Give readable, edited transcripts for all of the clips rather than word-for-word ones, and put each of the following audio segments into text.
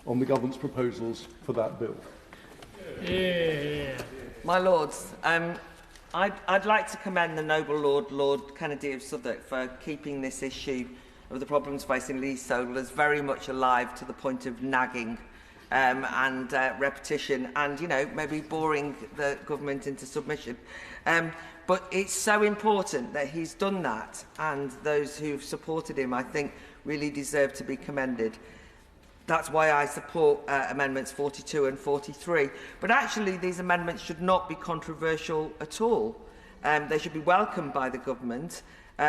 on the government's proposals for that bill? Yeah. My Lords, I'd like to commend the noble Lord Kennedy of Southwark for keeping this issue of the problems facing leaseholders very much alive to the point of nagging and repetition and, you know, maybe boring the government into submission. But it's so important that he's done that, and those who've supported him, I think, really deserve to be commended. That's why I support Amendments 42 and 43. But actually, these amendments should not be controversial at all. They should be welcomed by the government,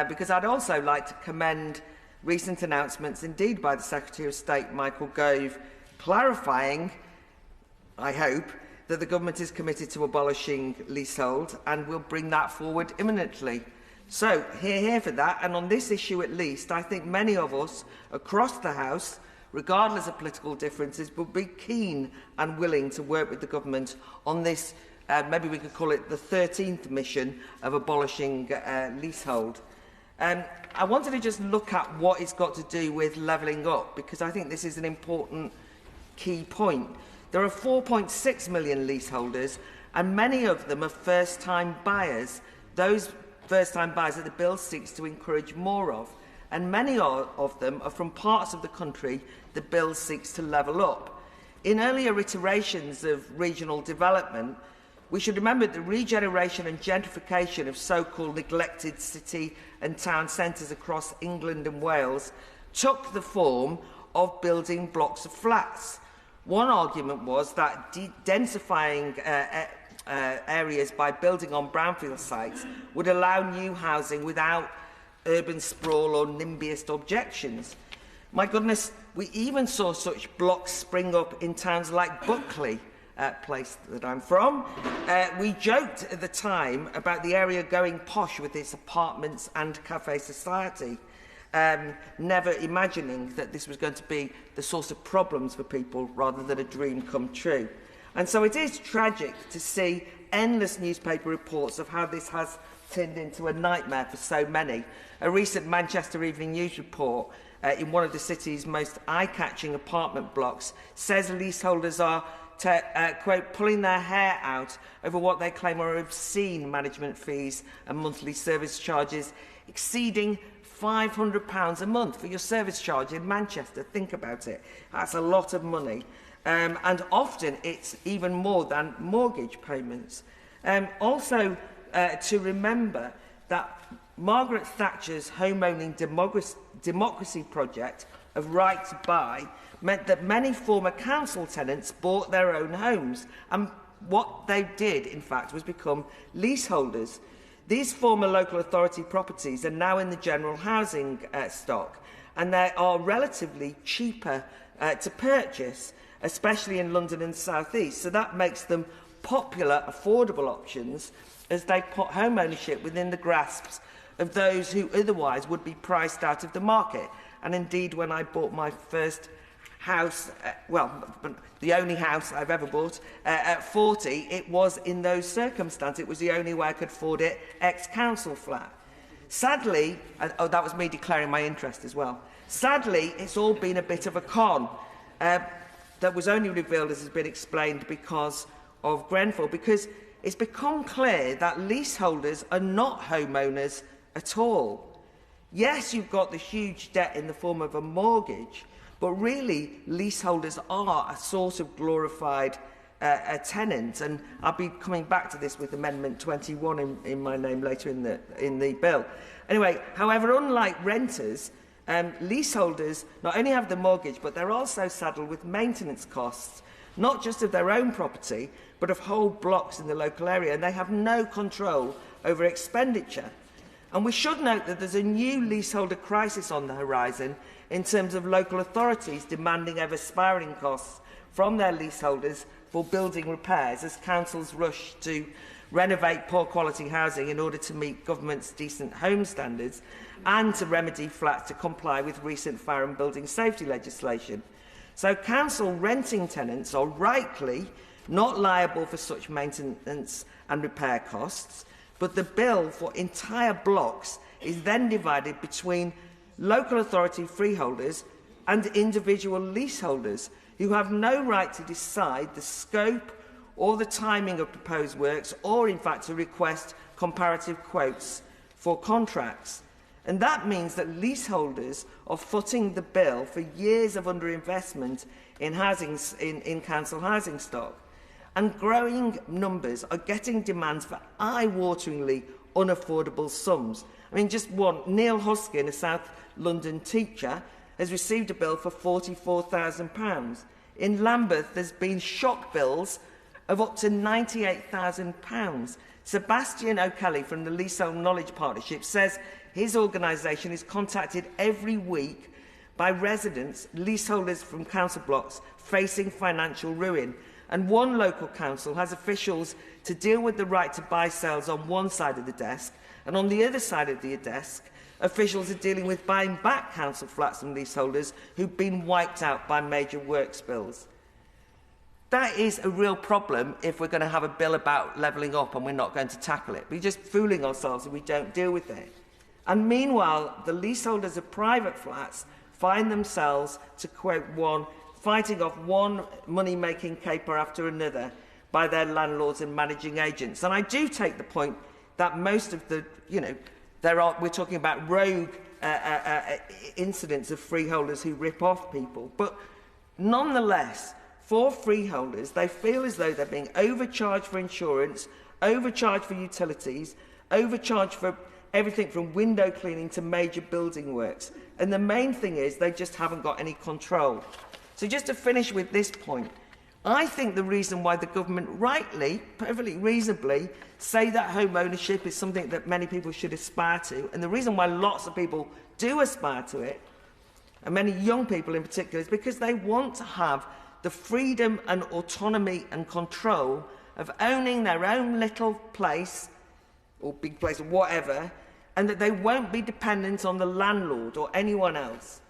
because I'd also like to commend recent announcements, indeed by the Secretary of State, Michael Gove, clarifying, I hope, that the government is committed to abolishing leasehold and will bring that forward imminently. So, hear for that. And on this issue at least, I think many of us across the House, regardless of political differences, will be keen and willing to work with the government on this, maybe we could call it the 13th mission of abolishing leasehold. I wanted to just look at what it's got to do with levelling up, because I think this is an important key point. There are 4.6 million leaseholders, and many of them are first-time buyers. Those first-time buyers that the bill seeks to encourage more of, and many of them are from parts of the country the bill seeks to level up. In earlier iterations of regional development, we should remember that the regeneration and gentrification of so-called neglected city and town centres across England and Wales took the form of building blocks of flats. One argument was that densifying areas by building on brownfield sites would allow new housing without urban sprawl or NIMBYist objections. My goodness, we even saw such blocks spring up in towns like Buckley, place that I'm from. We joked at the time about the area going posh with its apartments and cafe society, never imagining that this was going to be the source of problems for people rather than a dream come true. And so it is tragic to see endless newspaper reports of how this has turned into a nightmare for so many. A recent Manchester Evening News report in one of the city's most eye-catching apartment blocks says leaseholders are, quote, pulling their hair out over what they claim are obscene management fees and monthly service charges exceeding £500 a month for your service charge in Manchester. Think about it. That's a lot of money. And often it's even more than mortgage payments. Also, to remember that Margaret Thatcher's home-owning democracy project of Right to Buy meant that many former council tenants bought their own homes, and what they did, in fact, was become leaseholders. These former local authority properties are now in the general housing stock, and they are relatively cheaper to purchase, especially in London and the South East. So that makes them popular, affordable options as they put home ownership within the grasps of those who otherwise would be priced out of the market. And indeed, when I bought my first house, well, the only house I've ever bought, at 40, it was in those circumstances. It was the only way I could afford it, ex-council flat. Sadly, oh, that was me declaring my interest as well. Sadly, it's all been a bit of a con that was only revealed, as has been explained, because of Grenfell, because it's become clear that leaseholders are not homeowners at all. Yes, you've got the huge debt in the form of a mortgage, but really leaseholders are a sort of glorified tenant, and I'll be coming back to this with Amendment 21 in my name later in the bill. Anyway, however, unlike renters, leaseholders not only have the mortgage, but they're also saddled with maintenance costs, not just of their own property, but of whole blocks in the local area, and they have no control over expenditure. And we should note that there's a new leaseholder crisis on the horizon in terms of local authorities demanding ever-spiralling costs from their leaseholders for building repairs as councils rush to renovate poor-quality housing in order to meet government's decent home standards and to remedy flats to comply with recent fire and building safety legislation. So council renting tenants are rightly not liable for such maintenance and repair costs, but the bill for entire blocks is then divided between local authority freeholders and individual leaseholders, who have no right to decide the scope or the timing of proposed works, or in fact to request comparative quotes for contracts. And that means that leaseholders are footing the bill for years of underinvestment in council housing stock. And growing numbers are getting demands for eye-wateringly unaffordable sums. I mean, just one, Neil Huskin, a South London teacher, has received a bill for £44,000. In Lambeth, there's been shock bills of up to £98,000. Sebastian O'Kelly from the Leasehold Knowledge Partnership says his organisation is contacted every week by residents, leaseholders from council blocks facing financial ruin. And one local council has officials to deal with the right to buy sales on one side of the desk, and on the other side of the desk, officials are dealing with buying back council flats from leaseholders who've been wiped out by major works bills. That is a real problem if we're going to have a bill about levelling up and we're not going to tackle it. We're just fooling ourselves if we don't deal with it. And meanwhile, the leaseholders of private flats find themselves, to quote one, fighting off one money-making caper after another by their landlords and managing agents. And I do take the point that most of the, we're talking about rogue incidents of freeholders who rip off people. But nonetheless, for freeholders, they feel as though they're being overcharged for insurance, overcharged for utilities, overcharged for everything from window cleaning to major building works. And the main thing is they just haven't got any control. So just to finish with this point, I think the reason why the government rightly, perfectly reasonably, say that home ownership is something that many people should aspire to, and the reason why lots of people do aspire to it, and many young people in particular, is because they want to have the freedom and autonomy and control of owning their own little place, or big place, or whatever, and that they won't be dependent on the landlord or anyone else.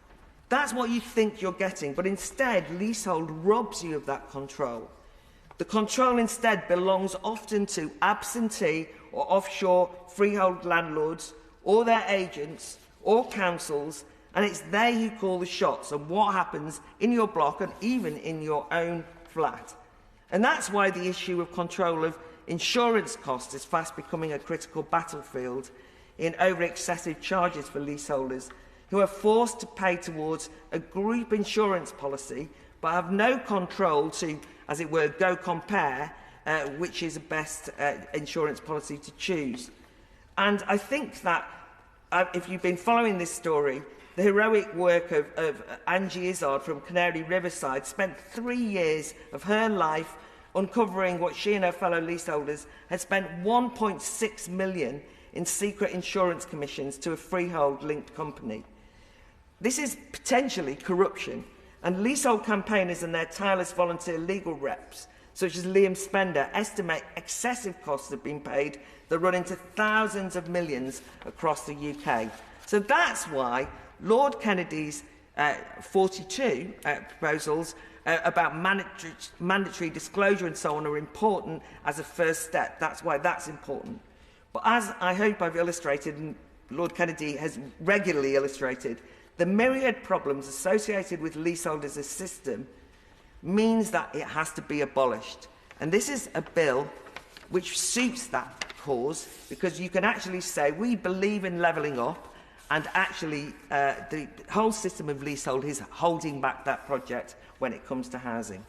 That's what you think you're getting, but instead, leasehold robs you of that control. The control instead belongs often to absentee or offshore freehold landlords, or their agents, or councils, and it's they who call the shots on what happens in your block and even in your own flat. And that's why the issue of control of insurance costs is fast becoming a critical battlefield in over-excessive charges for leaseholders who are forced to pay towards a group insurance policy but have no control to, as it were, go compare which is the best insurance policy to choose. And I think that if you've been following this story, the heroic work of Angie Izzard from Canary Riverside spent 3 years of her life uncovering what she and her fellow leaseholders had spent £1.6 million in secret insurance commissions to a freehold-linked company. This is potentially corruption, and leasehold campaigners and their tireless volunteer legal reps, such as Liam Spender, estimate excessive costs have been paid that run into thousands of millions across the UK. So that's why Lord Kennedy's 42 proposals about mandatory disclosure and so on are important as a first step. That's why that's important. But as I hope I've illustrated, and Lord Kennedy has regularly illustrated, the myriad problems associated with leaseholders as a system means that it has to be abolished. And this is a bill which suits that cause, because you can actually say we believe in levelling up, and actually the whole system of leasehold is holding back that project when it comes to housing.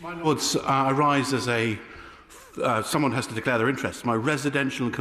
My Lords, I rise as someone has to declare their interests. My residential and